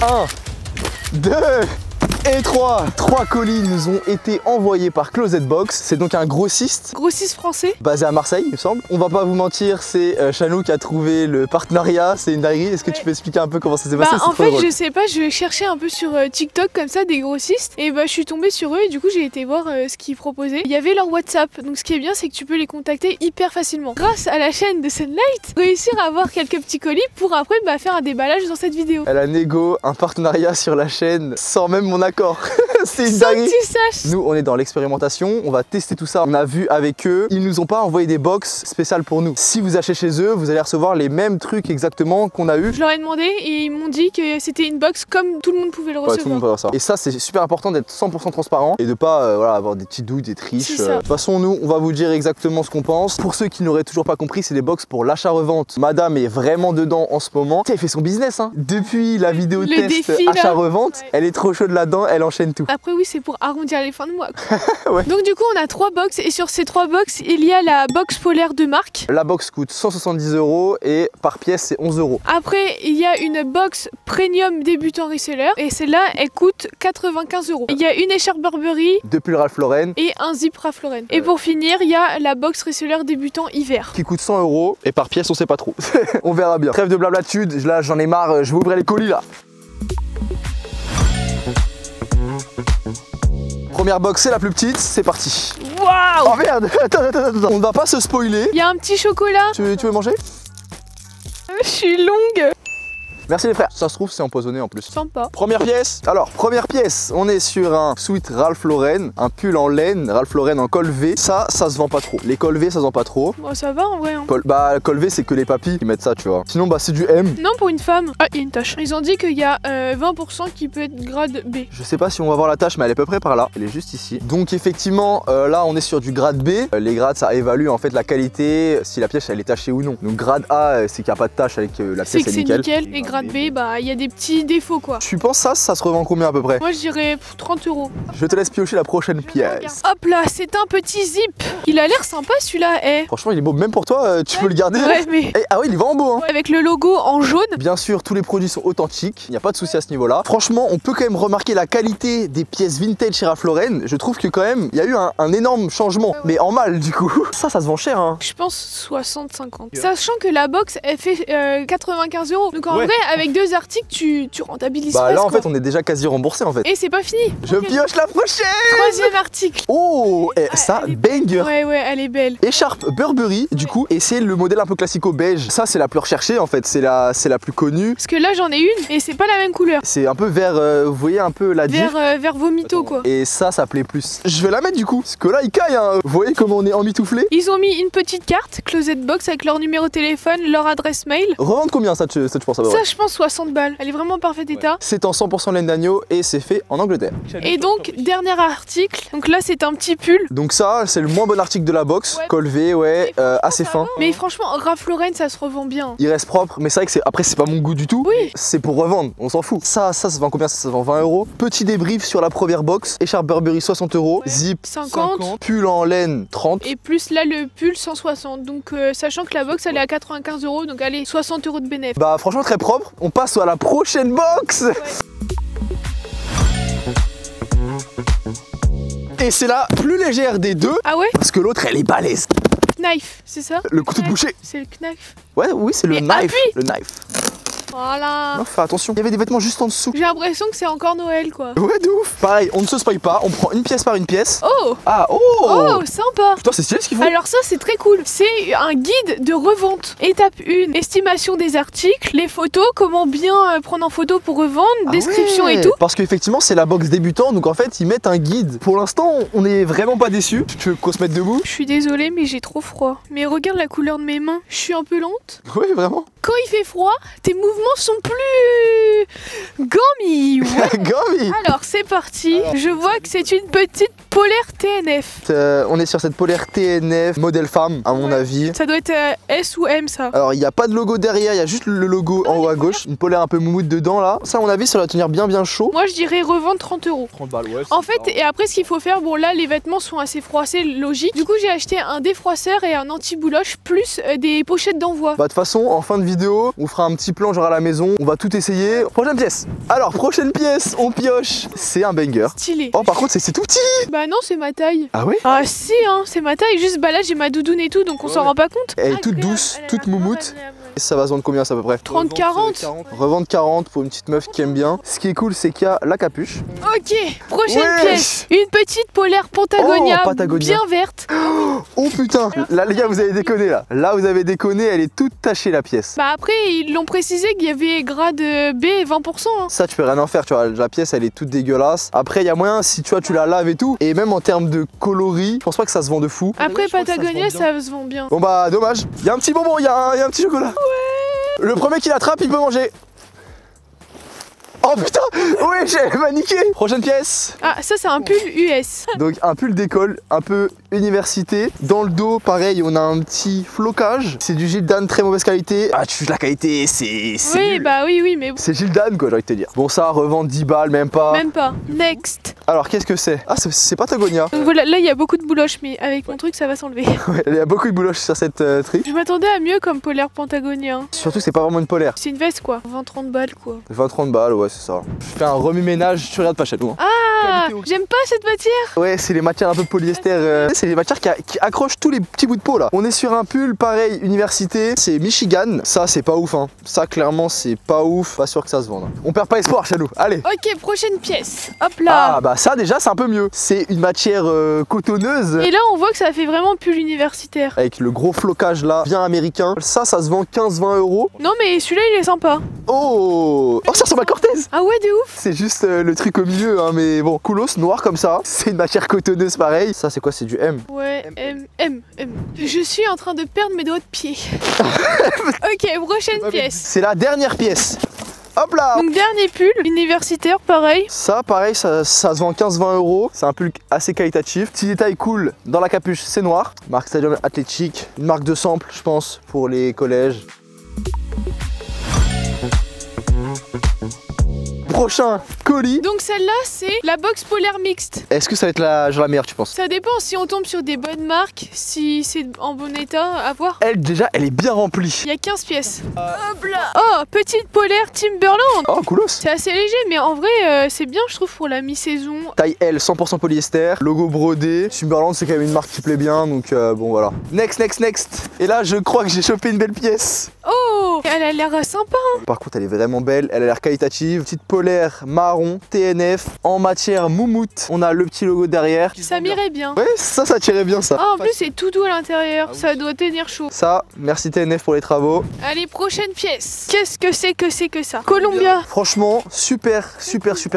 1, 2 et 3. 3 colis nous ont été envoyés par Closet Box. C'est donc un grossiste. Grossiste français. Basé à Marseille, il me semble. On va pas vous mentir, c'est Chanou qui a trouvé le partenariat. C'est une dinguerie. Est-ce que tu peux expliquer un peu comment ça s'est passé? En fait, je sais pas, je cherchais un peu sur TikTok comme ça des grossistes. Et bah, je suis tombée sur eux et du coup, j'ai été voir ce qu'ils proposaient. Il y avait leur WhatsApp. Donc, ce qui est bien, c'est que tu peux les contacter hyper facilement. Grâce à la chaîne de Sunlight, réussir à avoir quelques petits colis pour après faire un déballage dans cette vidéo. Elle a négo un partenariat sur la chaîne sans même mon accord. C'est une dinguerie. Sans que tu saches. Nous, on est dans l'expérimentation, on va tester tout ça. On a vu avec eux, ils nous ont pas envoyé des box spéciales pour nous. Si vous achetez chez eux, vous allez recevoir les mêmes trucs exactement qu'on a eu. Je leur ai demandé et ils m'ont dit que c'était une box comme tout le monde pouvait le recevoir. Ouais, tout le monde peut avoir ça. Et ça, c'est super important d'être 100% transparent et de pas voilà, avoir des petits doutes, des triches. De toute façon, nous, on va vous dire exactement ce qu'on pense. Pour ceux qui n'auraient toujours pas compris, c'est des box pour l'achat-revente. Madame est vraiment dedans en ce moment. Elle fait son business, hein. Depuis la vidéo test achat-revente, elle est trop chaude là-dedans, elle enchaîne tout. Après, oui, c'est pour arrondir les fins de mois. Ouais. Donc, du coup, on a 3 box et sur ces 3 box, il y a la box polaire de marque. La box coûte 170 € et par pièce, c'est 11 €. Après, il y a une box premium débutant reseller et celle-là, elle coûte 95 €. Il y a une écharpe Burberry, 2 pulls Ralph Lauren et un zip Ralph Lauren. Et pour finir, il y a la box reseller débutant hiver qui coûte 100 € et par pièce, on sait pas trop. On verra bien. Trêve de blablatude, là, j'en ai marre, je vais ouvrir les colis là. Première box, c'est la plus petite, c'est parti. Waouh! Oh merde, attends, on ne va pas se spoiler. Il y a un petit chocolat. Tu veux manger? Je suis longue. Merci les frères. Ça se trouve, c'est empoisonné en plus. Sympa. Première pièce. Alors, première pièce, on est sur un sweat Ralph Lauren, un pull en laine, Ralph Lauren en col V. Ça se vend pas trop. Les cols V, ça se vend pas trop. Bon, ça va en vrai. Hein. Col V, c'est que les papis qui mettent ça, tu vois. Sinon, c'est du M. Non, pour une femme. Ah, il y a une tache. Ils ont dit qu'il y a 20% qui peut être grade B. Je sais pas si on va voir la tache, mais elle est à peu près par là. Elle est juste ici. Donc, effectivement, là, on est sur du grade B. Les grades, ça évalue en fait la qualité, si la pièce, elle est tachée ou non. Donc, grade A, c'est qu'il n'y a pas de tache avec la pièce, c'est nickel. Et grade B, il y a des petits défauts quoi. Tu penses ça se revend combien à peu près? Moi je dirais 30 €. Je te laisse piocher la prochaine pièce. Hop là, c'est un petit zip. Il a l'air sympa celui-là, Franchement, il est beau, même pour toi, tu peux le garder. Ouais, mais... Ah oui, il est vraiment beau, hein. Avec le logo en jaune. Bien sûr, tous les produits sont authentiques, il n'y a pas de souci à ce niveau-là. Franchement, on peut quand même remarquer la qualité des pièces vintage chez Ralph Lauren. Je trouve que quand même, il y a eu un énorme changement, mais en mal du coup. Ça se vend cher, hein. Je pense 60-50. Sachant que la box, elle fait 95 €. Donc en vrai, avec 2 articles, tu rentabilises. Là en fait on est déjà quasi remboursé en fait. Et c'est pas fini. Je pioche la prochaine. 3e article. Oh, ça banger. Ouais, elle est belle. Écharpe Burberry du coup, et c'est le modèle un peu classico beige. Ça c'est la plus recherchée en fait, c'est la plus connue. Parce que là j'en ai une et c'est pas la même couleur. C'est un peu vert, vous voyez un peu la diff. Vert vomito quoi. Et ça plaît plus. Je vais la mettre du coup, parce que là il caille hein. Vous voyez comment on est emmitouflé. Ils ont mis une petite carte, Closet Box avec leur numéro de téléphone, leur adresse mail. Revendre combien ça tu penses à peu près? Ça je pense 60 balles. Elle est vraiment en parfait état. C'est en 100% laine d'agneau et c'est fait en Angleterre. Et donc, dernier article. Donc là, c'est un petit pull. Donc ça, c'est le moins bon article de la box. Ouais. Col V, ouais, assez fin. Mais franchement, Ralph Lauren, ça se revend bien. Il reste propre, mais c'est vrai que après, c'est pas mon goût du tout. Oui. C'est pour revendre, on s'en fout. Ça se vend combien? Ça se vend 20 €. Petit débrief sur la première box. Écharpe Burberry 60 €. Ouais. Zip 50. Pull en laine 30. Et plus là, le pull 160. Donc, sachant que la box, elle est à 95 €. Donc, allez, 60 € de bénéfice. Bah, franchement, très propre. On passe à la prochaine box. Ouais. Et c'est la plus légère des deux. Ah ouais? Parce que l'autre, elle est balèze. Knife, c'est ça? Le couteau de boucher. C'est le knife. Ouais, oui, c'est le knife. Appuie. Le knife. Voilà. Non, fais attention. Il y avait des vêtements juste en dessous. J'ai l'impression que c'est encore Noël, quoi. Ouais, de ouf. Pareil, on ne se spoil pas. On prend une pièce par une pièce. Oh. Ah, oh. Oh, sympa. Putain, c'est stylé ce qu'ils font. Alors ça, c'est très cool. C'est un guide de revente. Étape 1, estimation des articles, les photos, comment bien prendre en photo pour revendre, description ouais. et tout. Parce qu'effectivement, c'est la box débutant. Donc en fait, ils mettent un guide. Pour l'instant, on est vraiment pas déçus. Tu veux qu'on se mette debout? Je suis désolée, mais j'ai trop froid. Mais regarde la couleur de mes mains. Je suis un peu lente. Oui, vraiment. Quand il fait froid, tes mouvements sont plus... gummy. Ouais. Gummy. Alors, c'est parti. Je vois que c'est une petite Polaire TNF. On est sur cette polaire TNF modèle femme à mon avis. Ça doit être S ou M ça. Alors il n'y a pas de logo derrière, il y a juste le logo en haut à gauche. Une polaire un peu moumoute dedans là. Ça à mon avis ça va tenir bien chaud. Moi je dirais revendre 30 €. 30 balles ouais. En fait et après ce qu'il faut faire, bon là les vêtements sont assez froissés, logique. Du coup j'ai acheté un défroisseur et un anti-bouloche plus des pochettes d'envoi. Bah de toute façon en fin de vidéo on fera un petit plan genre à la maison. On va tout essayer. Prochaine pièce. Alors prochaine pièce on pioche. C'est un banger. Stylé. Oh par contre c'est tout petit. Bah non c'est ma taille. Ah ouais? Ah si hein, c'est ma taille. Juste bah là j'ai ma doudoune et tout donc on s'en rend pas compte. Elle est toute douce, toute moumoute. Ça va se vendre combien ça à peu près? 30-40. Revendre 40 pour une petite meuf qui aime bien. Ce qui est cool c'est qu'il y a la capuche. Ok, prochaine pièce. Une petite polaire Patagonia, bien verte. Oh putain, là les gars vous avez déconné là. Là vous avez déconné, elle est toute tachée la pièce. Bah après ils l'ont précisé qu'il y avait grade B 20%. Hein. Ça tu peux rien en faire, tu vois, la pièce elle est toute dégueulasse. Après il y a moyen si tu vois tu la laves et tout. Et même en termes de coloris, je pense pas que ça se vend de fou. Après Patagonia ça se vend bien. Bon bah dommage, il y a un petit bonbon, il y a un petit chocolat. Ouais. Le premier qui l'attrape il peut manger. Oh putain, oui, elle m'a niqué. Prochaine pièce. Ah, ça c'est un pull US. Donc un pull d'école, un peu université. Dans le dos, pareil, on a un petit flocage. C'est du Gildan, très mauvaise qualité. Ah, la qualité, c'est oui, nul. bah oui, mais... C'est Gildan quoi, j'ai envie de te dire. Bon ça, revendre 10 balles, même pas. Même pas. Next. Alors, qu'est-ce que c'est? Ah, c'est Patagonia. Donc voilà, là il y a beaucoup de bouloches, mais avec mon truc ça va s'enlever. Ouais, il y a beaucoup de bouloches sur cette truc. Je m'attendais à mieux comme polaire Patagonia. Surtout que c'est pas vraiment une polaire. C'est une veste quoi. 20-30 balles quoi. 20-30 balles, ouais, c'est ça. Je fais un remue-ménage, tu regardes pas chez nous. Hein. Ah, j'aime pas cette matière. Ouais, c'est les matières un peu polyester. C'est les matières qui accrochent tous les petits bouts de peau là. On est sur un pull, pareil, université. C'est Michigan. Ça, c'est pas ouf. Hein. Ça, clairement, c'est pas ouf. Pas sûr que ça se vende. On perd pas espoir chez nous. Allez. Ok, prochaine pièce. Hop là. Ah, bah ça, déjà, c'est un peu mieux. C'est une matière cotonneuse. Et là, on voit que ça fait vraiment pull universitaire. Avec le gros flocage là, bien américain. Ça se vend 15-20 €. Non, mais celui-là, il est sympa. Oh, ça ressemble à Cortez. Ah ouais, de ouf. C'est juste le truc au milieu, hein, mais bon, coolos, noir comme ça. C'est une matière cotonneuse pareil. Ça, c'est quoi? C'est du M. Ouais, M. Je suis en train de perdre mes doigts de pied. Ok, prochaine pièce. C'est la dernière pièce. Hop là. Donc dernier pull, universitaire, pareil. Ça, pareil, ça se vend 15-20 €. C'est un pull assez qualitatif. Petit détail cool, dans la capuche, c'est noir. Marque Stadium Athletic. Une marque de sample, je pense, pour les collèges. Prochain colis. Donc celle-là, c'est la box polaire mixte. Est-ce que ça va être la meilleure, tu penses? Ça dépend si on tombe sur des bonnes marques, si c'est en bon état, à voir. Elle, déjà, elle est bien remplie. Il y a 15 pièces. Hop là. Oh, petite polaire Timberland. Oh, coolos. C'est assez léger, mais en vrai, c'est bien, je trouve, pour la mi-saison. Taille L, 100% polyester. Logo brodé. Timberland, c'est quand même une marque qui plaît bien, donc bon, voilà. Next. Et là, je crois que j'ai chopé une belle pièce. Oh, elle a l'air sympa. Hein. Par contre, elle est vraiment belle. Elle a l'air qualitative. Petite polaire marron, TNF, en matière moumoute. On a le petit logo derrière. Ça m'irait bien. Ouais, ça tirait bien ça. Ah, en plus, c'est tout doux à l'intérieur. Ça doit tenir chaud. Ça, merci TNF pour les travaux. Allez, prochaine pièce. Qu'est-ce que c'est que ça? Columbia. Franchement, super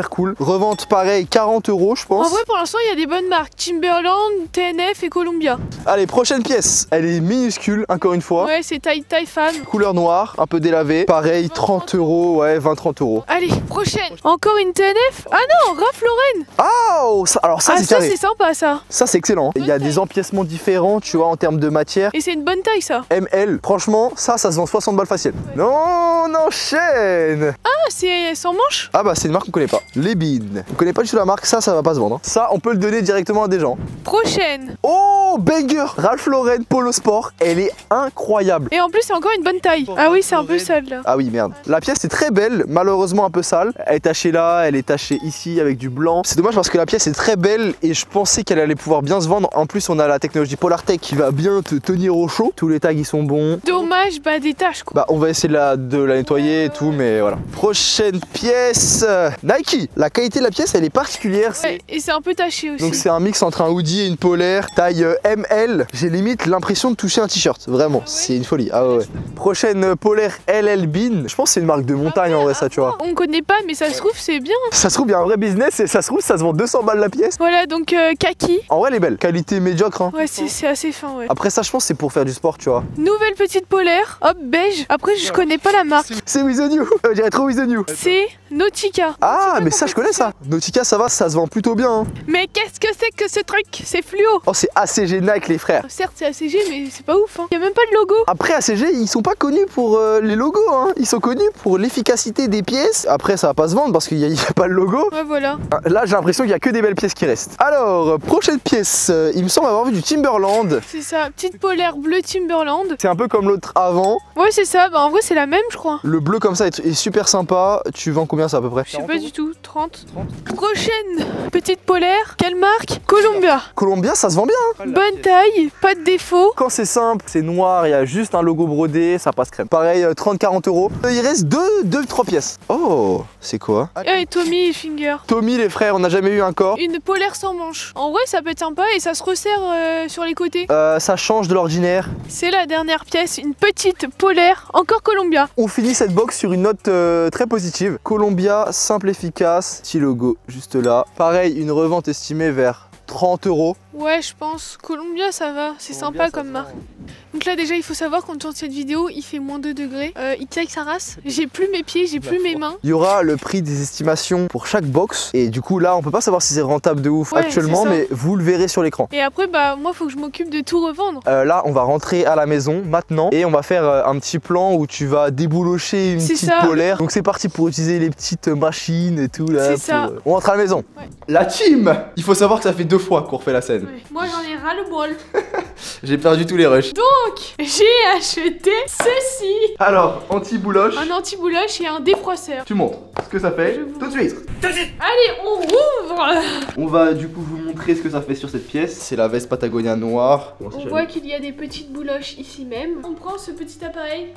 cool. Revente pareil, 40 € je pense. En vrai, pour l'instant, il y a des bonnes marques. Timberland, TNF et Columbia. Allez, prochaine pièce. Elle est minuscule, encore une fois. Ouais, c'est taille femme. Couleur noire, un peu délavée. Pareil, 30 €, ouais, 20-30 €. Allez, prochaine. Encore une TNF? Ah non, Ralph Lauren. Oh, alors ça, c'est ça carré. c'est sympa ça. Ça, c'est excellent. Il y a des empiècements différents, tu vois, en termes de matière. Et c'est une bonne taille ça. ML, franchement, ça se vend 60 balles facile. Non, on enchaîne. Ah, c'est sans manche? Ah bah c'est une marque qu'on connaît pas. Les Beans. On connaît pas du tout la marque, ça va pas se vendre. Hein. Ça, on peut le donner directement à des gens. Prochaine. Oh, banger. Ralph Lauren Polo Sport, elle est incroyable. Et en plus, c'est encore une bonne taille. Ah oui, c'est un peu sale là. Ah oui, merde. La pièce est très belle, malheureusement un peu sale. Elle est tachée là, elle est tachée ici avec du blanc. C'est dommage parce que la pièce est très belle et je pensais qu'elle allait pouvoir bien se vendre. En plus, on a la technologie Polartec qui va bien te tenir au chaud. Tous les tags, ils sont bons. Dommage, bah des taches quoi. Bah, on va essayer de la nettoyer et tout, mais voilà. Prochaine pièce. Nike. La qualité de la pièce, elle est particulière. Ouais, et c'est un peu taché aussi. Donc c'est un mix entre un hoodie et une polaire, taille ML. J'ai limite l'impression de toucher un t-shirt, vraiment, c'est une folie. Ah ouais. Prochaine polaire LL Bean. Je pense que c'est une marque de montagne en vrai ça, tu vois. On connaît pas, mais ça se trouve c'est bien. Ça se trouve, il y a un vrai business et ça se trouve, ça se vend 200 balles la pièce. Voilà, donc kaki. En vrai, elle est belle. Qualité médiocre. Hein. Ouais, c'est assez fin, ouais. Après ça, je pense que c'est pour faire du sport, tu vois. Nouvelle petite polaire, hop, beige. Après, je connais pas la marque. C'est With The New. Je dirais trop With The New. C'est Nautica. Ah, mais ça je connais ça. Nautica, ça va, ça se vend plutôt bien. Hein. Mais qu'est-ce que c'est que ce truc? C'est fluo. Oh, c'est ACG Nike les frères. Certes, c'est ACG, mais c'est pas ouf. Hein. Y a même pas de logo. Après ACG, ils sont pas connus pour les logos. Hein. Ils sont connus pour l'efficacité des pièces. Après, ça va pas se vendre parce qu'il y a pas le logo. Ouais, voilà. Là, j'ai l'impression qu'il y a que des belles pièces qui restent. Alors, prochaine pièce. Il me semble avoir vu du Timberland. C'est ça, petite polaire bleu Timberland. C'est un peu comme l'autre avant. Ouais, c'est ça. Bah, en vrai, c'est la même, je crois. Le bleu comme ça est super sympa. Tu vends combien ça à peu près? Je sais pas du tout. 30. Prochaine petite polaire. Quelle marque? Columbia. Columbia, ça se vend bien. Hein. Bonne taille, pas de défaut. Quand c'est simple, c'est noir, il y a juste un logo brodé, ça passe crème. Pareil, 30-40 euros. Il reste 3 pièces. Oh, c'est quoi? Et Tommy Hilfiger. Tommy, les frères, on n'a jamais eu un corps. Une polaire sans manche. En vrai, ça peut être sympa et ça se resserre sur les côtés. Ça change de l'ordinaire. C'est la dernière pièce, une petite polaire, encore Columbia. On finit cette box sur une note très positive. Columbia, simple, efficace. Petit logo juste là. Pareil, une revente estimée vers 30 euros. Ouais, je pense. Columbia, ça va. C'est sympa comme marque. Donc là, déjà, il faut savoir qu'on tourne cette vidéo, il fait moins 2 degrés. Il caille sa race. J'ai plus mes pieds, j'ai plus mes mains. Il y aura le prix des estimations pour chaque box. Et du coup, là, on peut pas savoir si c'est rentable de ouf actuellement, mais vous le verrez sur l'écran. Et après, bah, moi, faut que je m'occupe de tout revendre. Là, on va rentrer à la maison maintenant et on va faire un petit plan où tu vas déboulocher une petite polaire. Donc, c'est parti pour utiliser les petites machines et tout. Là, on rentre à la maison. Ouais. La team! Il faut savoir que ça fait 2 fois qu'on refait la scène. Ouais. Moi, j'en ai ras le bol. J'ai perdu tous les rushs. Donc, j'ai acheté ceci. Alors, anti-bouloche. Un anti-bouloche et un défroisseur. Tu montres ce que ça fait tout de suite. Allez, on rouvre. On va du coup vous montrer ce que ça fait sur cette pièce. C'est la veste Patagonia noire. On voit qu'il y a des petites bouloches ici même. On prend ce petit appareil.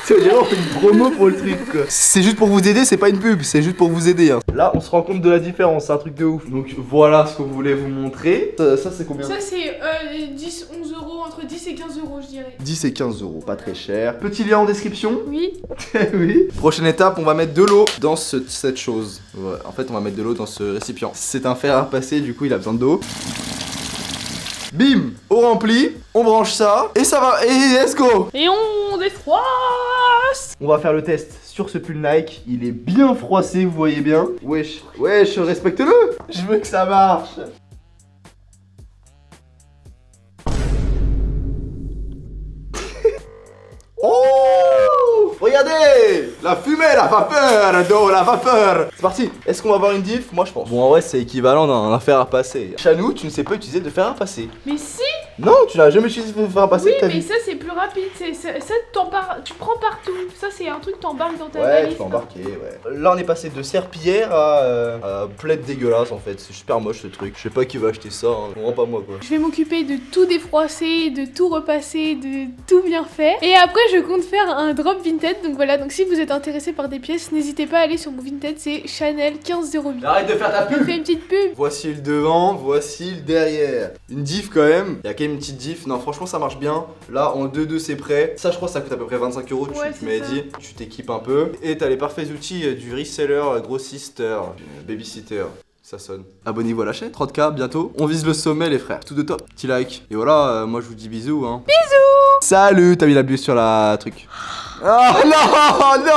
On dirait on fait une promo pour le truc quoi. C'est juste pour vous aider, c'est pas une pub, c'est juste pour vous aider hein. Là on se rend compte de la différence, c'est un truc de ouf. Donc voilà ce qu'on voulait vous montrer. Ça c'est combien? Ça c'est 10, 11 euros, entre 10 et 15 euros je dirais. 10 et 15 euros, pas très cher. Petit lien en description. Oui. Oui. Prochaine étape, on va mettre de l'eau dans cette chose. Ouais, en fait on va mettre de l'eau dans ce récipient. C'est un fer à repasser, du coup il a besoin d'eau. Bim, eau remplie, on branche ça et ça va, et let's go. Et on défroisse. On va faire le test sur ce pull Nike, il est bien froissé, vous voyez bien. Wesh, wesh, respecte-le. Je veux que ça marche. Oh, regardez, la fumée, la vapeur, d'eau, la vapeur. C'est parti. Est-ce qu'on va avoir une diff? Moi je pense. Bon en vrai c'est équivalent d'un fer à passer. Chanou, tu ne sais pas utiliser de fer à passer. Mais si. Non, tu n'as jamais utilisé de fer à passer. Oui, mais ça c'est plus rapide. Ça tu prends partout. Ça c'est un truc que t'embarques dans ta valise. Ouais, tu peux embarquer, ouais. Là on est passé de serpillière à plaid dégueulasse en fait. C'est super moche ce truc. Je sais pas qui va acheter ça, hein. Vraiment pas moi quoi. Je vais m'occuper de tout défroisser, de tout repasser, de tout bien faire. Et après je compte faire un drop Vinted. Donc voilà, donc si vous êtes intéressé par des pièces, n'hésitez pas à aller sur mon Vinted, c'est Chanel 1508. Arrête de faire ta pub. Je fais une petite pub. Voici le devant, voici le derrière. Une diff quand même. Il y a quand même une petite diff. Non franchement ça marche bien. Là en 2-2 c'est prêt. Ça je crois que ça coûte à peu près 25 euros. Tu m'avais dit. Tu t'équipes un peu. Et t'as les parfaits outils du reseller, grossisteur, babysitter. Ça sonne. Abonnez-vous à la chaîne. 30K bientôt. On vise le sommet les frères. Tout de top. Petit like. Et voilà, moi je vous dis bisous hein. Bisous. Salut. T'as mis la buse sur la truc. Oh non, non.